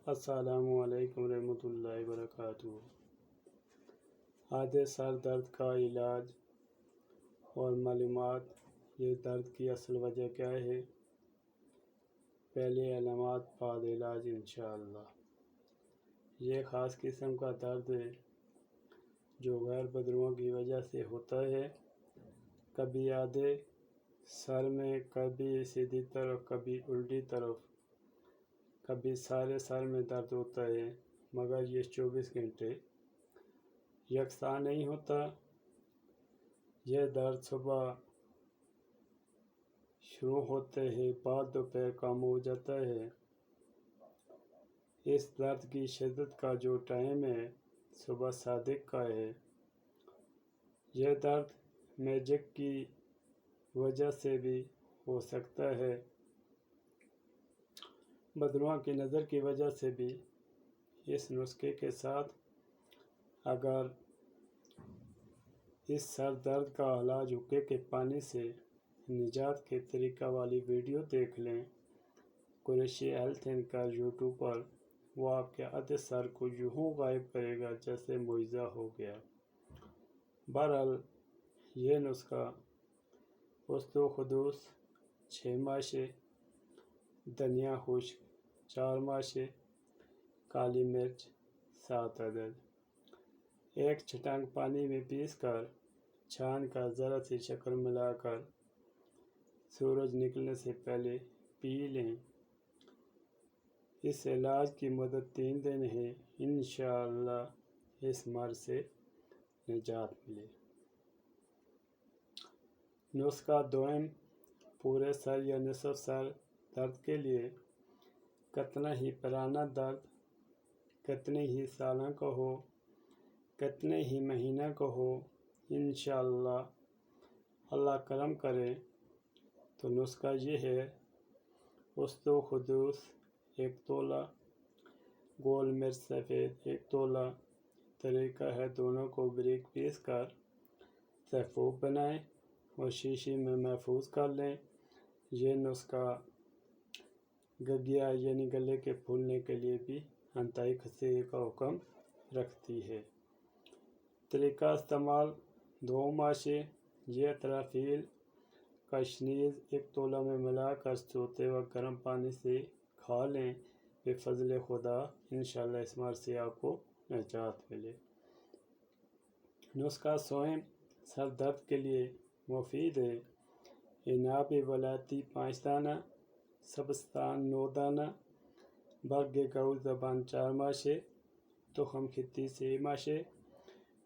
अस्सलाम वालेकुम रहमतुल्लाहि वबरकातुहू। आधे सर दर्द का इलाज और मालूमात। ये दर्द की असल वजह क्या है, पहले अलामात बाद इलाज इंशाअल्लाह। ये ख़ास किस्म का दर्द है जो गैर बदरुओं की वजह से होता है। कभी आधे सर में, कभी सीधी तरफ, कभी उल्टी तरफ, कभी सारे सर में दर्द होता है, मगर ये 24 घंटे यकसा नहीं होता। यह दर्द सुबह शुरू होते ही बाद दोपहर कम हो जाता है। इस दर्द की शिद्दत का जो टाइम है सुबह सादिक का है। यह दर्द मैजिक की वजह से भी हो सकता है, बदरुआ की नज़र की वजह से भी। इस नुस्खे के साथ अगर इस सर दर्द का इलाज हुक्के के पानी से निजात के तरीका वाली वीडियो देख लें, Qureshi health and care YouTube पर, वो आपके आधे सर को यूँ गायब करेगा जैसे मुइज़ा हो गया। बहरहाल ये नुस्खा पोस्तो खुदूस 6 माशे, धनिया खुश्क 4 माशे, काली मिर्च 7 अदद, एक छटांग पानी में पीस कर छान कर ज़रा सी शक्कर मिलाकर सूरज निकलने से पहले पी लें। इस इलाज की मुद्दत 3 दिन है। इंशाअल्लाह इस मर्ज़ से निजात मिले। नुस्खा दोम, पूरे सर या निसफ सर दर्द के लिए कितना ही पुराना दर्द, कितने ही सालों का हो, कितने ही महीना का हो, इंशाअल्लाह अल्लाह करम करे तो नुस्खा ये है। पोस्तो खुदूस 1 तोला, गोल मिर्च सफ़ेद 1 तोला। तरीका है दोनों को बारीक पीस कर सहफूब बनाएं और शीशी में महफूज कर लें। ये नुस्खा गगिया यानी गले के फूलने के लिए भी इंतहाई खसीर का हुक्म रखती है। तरीका इस्तेमाल 2 माशे, ये अतराफील कशनीज़ 1 तोला में मिलाकर सोते वक्त गर्म पानी से खा लें। बेफज़ल खुदा इंशाअल्लाह इस मर्ज़ से आपको निजात मिले। नुस्खा सोम, सर दर्द के लिए मुफीद है। इनाबी वलायती 5 दाना, सब्ज़तान 9 दाना, बर्ग गऊ ज़बान 4 माशे, तुखम खित्ती 6 माशे,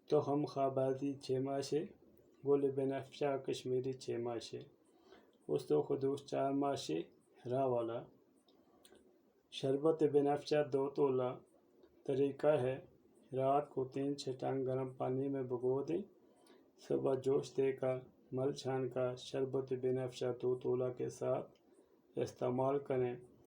तुखम खाबाजी 6 माशे, गुल बनफ़शा कश्मीरी 6 माशे, पोस्तो खुदूस 4 माशे रा वाला, शरबत बनफ़शा 2 तोला। तरीका है रात को 3 छटांग गर्म पानी में भिगो दें, सुबह जोश देकर मल छान कर शरबत बनफ़शा 2 तोला के साथ इस्तेमाल करें।